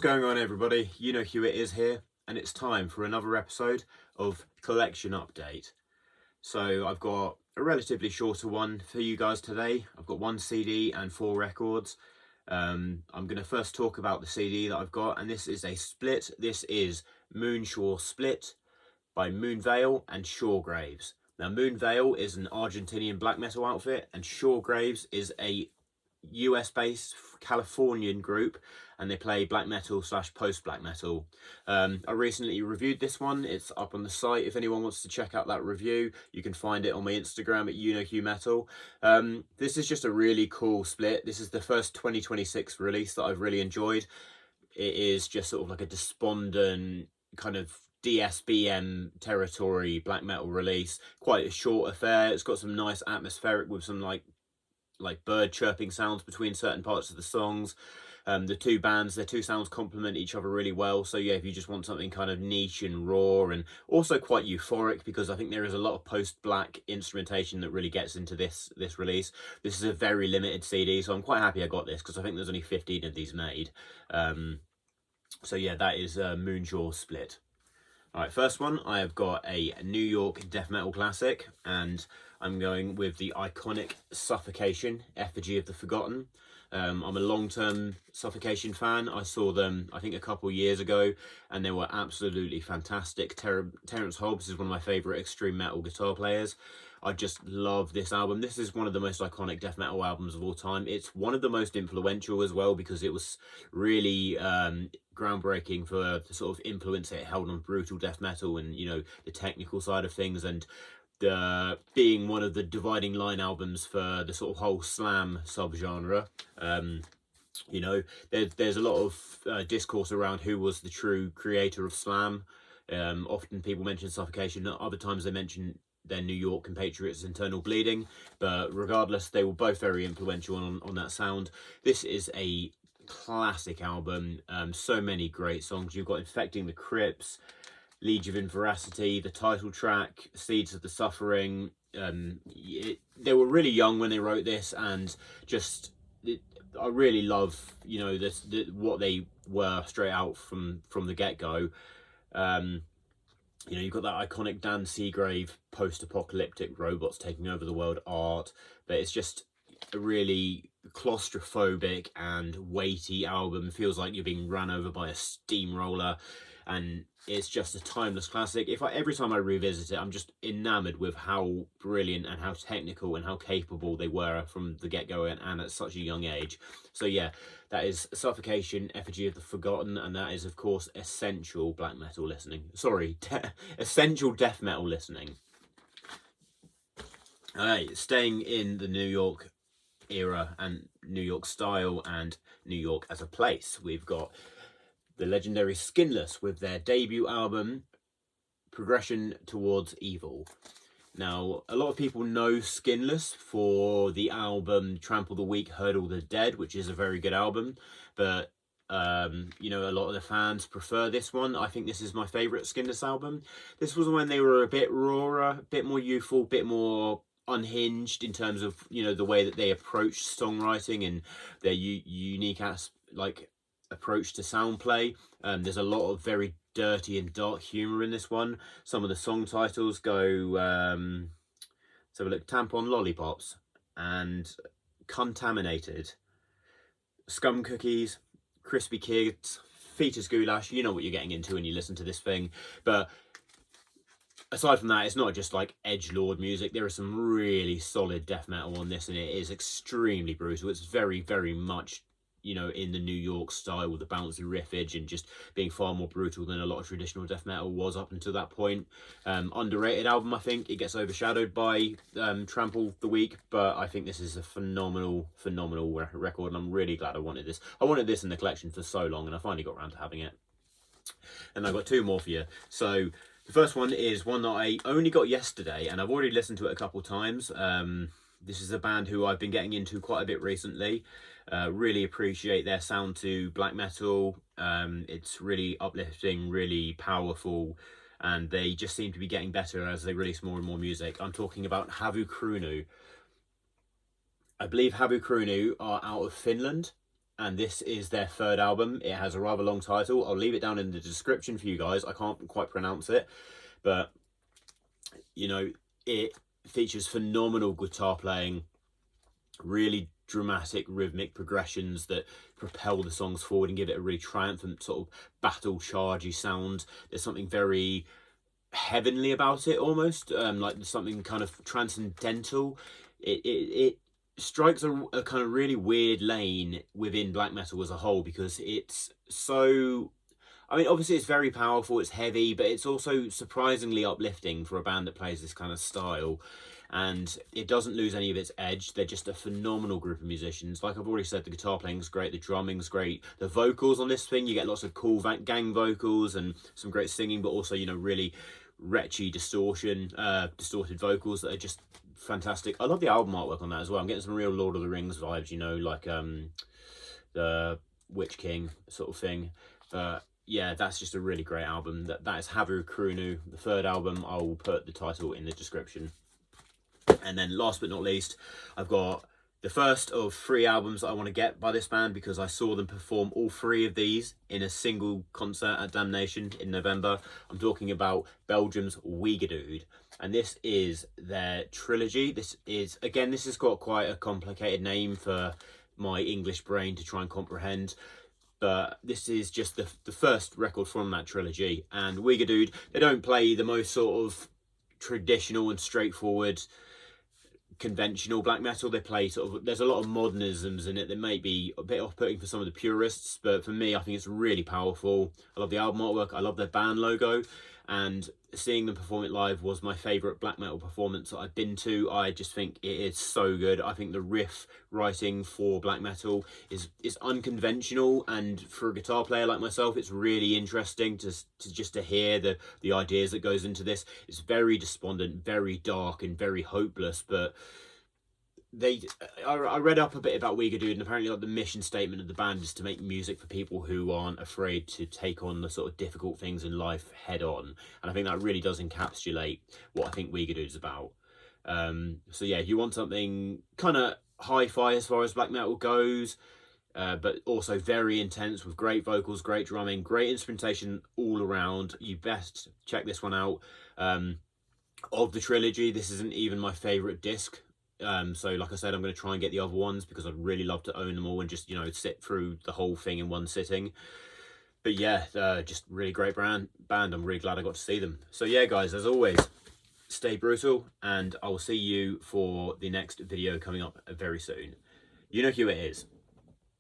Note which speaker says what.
Speaker 1: What's going on, everybody? You know who it is here, and it's time for another episode of Collection Update. So I've got a relatively shorter one for you guys today. I've got one CD and 4 records. I'm going to first talk about the CD that I've got, and this is a split. This is Moonshore Split by Moonveil and Shoregraves. Now, Moonveil is an Argentinian black metal outfit, and Shoregraves is a US-based Californian group, and they play black metal / post black metal. I recently reviewed this one. It's up on the site. If anyone wants to check out that review, you can find it on my Instagram at YouKnowHuMetal. This is just a really cool split. This is the first 2026 release that I've really enjoyed. It is just sort of like a despondent kind of DSBM territory black metal release. Quite a short affair. It's got some nice atmospheric with some like bird chirping sounds between certain parts of the songs. The two bands, their two sounds complement each other really well. So yeah, if you just want something kind of niche and raw and also quite euphoric, because I think there is a lot of post-black instrumentation that really gets into this release. This is a very limited CD, so I'm quite happy I got this because I think there's only 15 of these made. So yeah, that is Moonshore Split. Alright, first one, I have got a New York death metal classic, and I'm going with the iconic Suffocation, Effigy of the Forgotten. I'm a long-term Suffocation fan. I saw them, I think, a couple years ago, and they were absolutely fantastic. Terence Hobbs is one of my favourite extreme metal guitar players. I just love this album. This is one of the most iconic death metal albums of all time. It's one of the most influential as well, because it was really groundbreaking for the sort of influence it held on brutal death metal and, you know, the technical side of things, and being one of the dividing line albums for the sort of whole slam subgenre. You know, there's a lot of discourse around who was the true creator of slam. Often people mention Suffocation, other times they mention their New York compatriots Internal Bleeding, but regardless, they were both very influential on that sound. This is a classic album. So many great songs. You've got Infecting the Crypts, Legion of Veracity, the title track, Seeds of the Suffering. They were really young when they wrote this, and just I really love, you know, what they were straight out from the get-go. You know, you've got that iconic Dan Seagrave post-apocalyptic robots taking over the world art, but it's just a really claustrophobic and weighty album. It feels like you're being run over by a steamroller, and it's just a timeless classic. Every time I revisit it, I'm just enamored with how brilliant and how technical and how capable they were from the get-go, and at such a young age. So yeah, that is Suffocation, Effigy of the Forgotten, and that is, of course, essential black metal listening. Sorry, essential death metal listening. Alright, staying in the New York era and New York style and New York as a place, we've got the legendary Skinless with their debut album, Progression Towards Evil. Now, a lot of people know Skinless for the album Trample the Weak, Hurdle the Dead, which is a very good album, but you know, a lot of the fans prefer this one. I think this is my favourite Skinless album. This was when they were a bit rawer, a bit more youthful, a bit more unhinged in terms of, you know, the way that they approached songwriting and their unique approach to sound play. There's a lot of very dirty and dark humour in this one. Some of the song titles go, let's have a look, Tampon Lollipops and Contaminated, Scum Cookies, Crispy Kids, Fetus Goulash. You know what you're getting into when you listen to this thing. But aside from that, it's not just like edgelord music. There is some really solid death metal on this, and it is extremely brutal. It's very, very much, you know, in the New York style with the bouncy riffage and just being far more brutal than a lot of traditional death metal was up until that point. Underrated album, I think. It gets overshadowed by Trample the Weak, but I think this is a phenomenal record, and I'm really glad I wanted this. I wanted this in the collection for so long, and I finally got around to having it. And I've got two more for you. So the first one is one that I only got yesterday, and I've already listened to it a couple times. This is a band who I've been getting into quite a bit recently. Really appreciate their sound to black metal. It's really uplifting, really powerful, and they just seem to be getting better as they release more and more music. I'm talking about Havukruunu. I believe Havukruunu are out of Finland. and this is their third album. It has a rather long title. I'll leave it down in the description for you guys. I can't quite pronounce it, but you know, it features phenomenal guitar playing, really dramatic rhythmic progressions that propel the songs forward and give it a really triumphant sort of battle chargey sound. There's something very heavenly about it, almost like something kind of transcendental. It strikes a kind of really weird lane within black metal as a whole, because it's so, I mean, obviously it's very powerful, it's heavy, but it's also surprisingly uplifting for a band that plays this kind of style. And it doesn't lose any of its edge. They're just a phenomenal group of musicians. Like I've already said, the guitar playing's great, the drumming's great, the vocals on this thing, you get lots of cool gang vocals and some great singing, but also, you know, really retchy distorted vocals that are just fantastic. I love the album artwork on that as well. I'm getting some real Lord of the Rings vibes, you know, like the Witch King sort of thing. Yeah, that's just a really great album. That is Havukruunu, the third album. I will put the title in the description. And then last but not least, I've got the first of 3 albums that I want to get by this band, because I saw them perform all 3 of these in a single concert at Damnation in November. I'm talking about Belgium's Weigedood, and this is their trilogy. This has got quite a complicated name for my English brain to try and comprehend, but this is just the first record from that trilogy. And Weigedood, they don't play the most sort of traditional and straightforward conventional black metal. They play sort of, there's a lot of modernisms in it that may be a bit off-putting for some of the purists, but for me, I think it's really powerful. I love the album artwork, I love their band logo, and seeing them perform it live was my favourite black metal performance that I've been to. I just think it is so good. I think the riff writing for black metal is unconventional, and for a guitar player like myself, it's really interesting to hear the ideas that goes into this. It's very despondent, very dark, and very hopeless, but I read up a bit about Weigedood, and apparently like the mission statement of the band is to make music for people who aren't afraid to take on the sort of difficult things in life head on, and I think that really does encapsulate what I think Weigedood is about. So yeah, if you want something kind of hi-fi as far as black metal goes, but also very intense with great vocals, great drumming, great instrumentation all around, you best check this one out. Of the trilogy, this isn't even my favourite disc. So like I said, I'm going to try and get the other ones because I'd really love to own them all and just, you know, sit through the whole thing in one sitting. But yeah, just really great band. I'm really glad I got to see them. So yeah, guys, as always, stay brutal, and I will see you for the next video coming up very soon. You know who it is.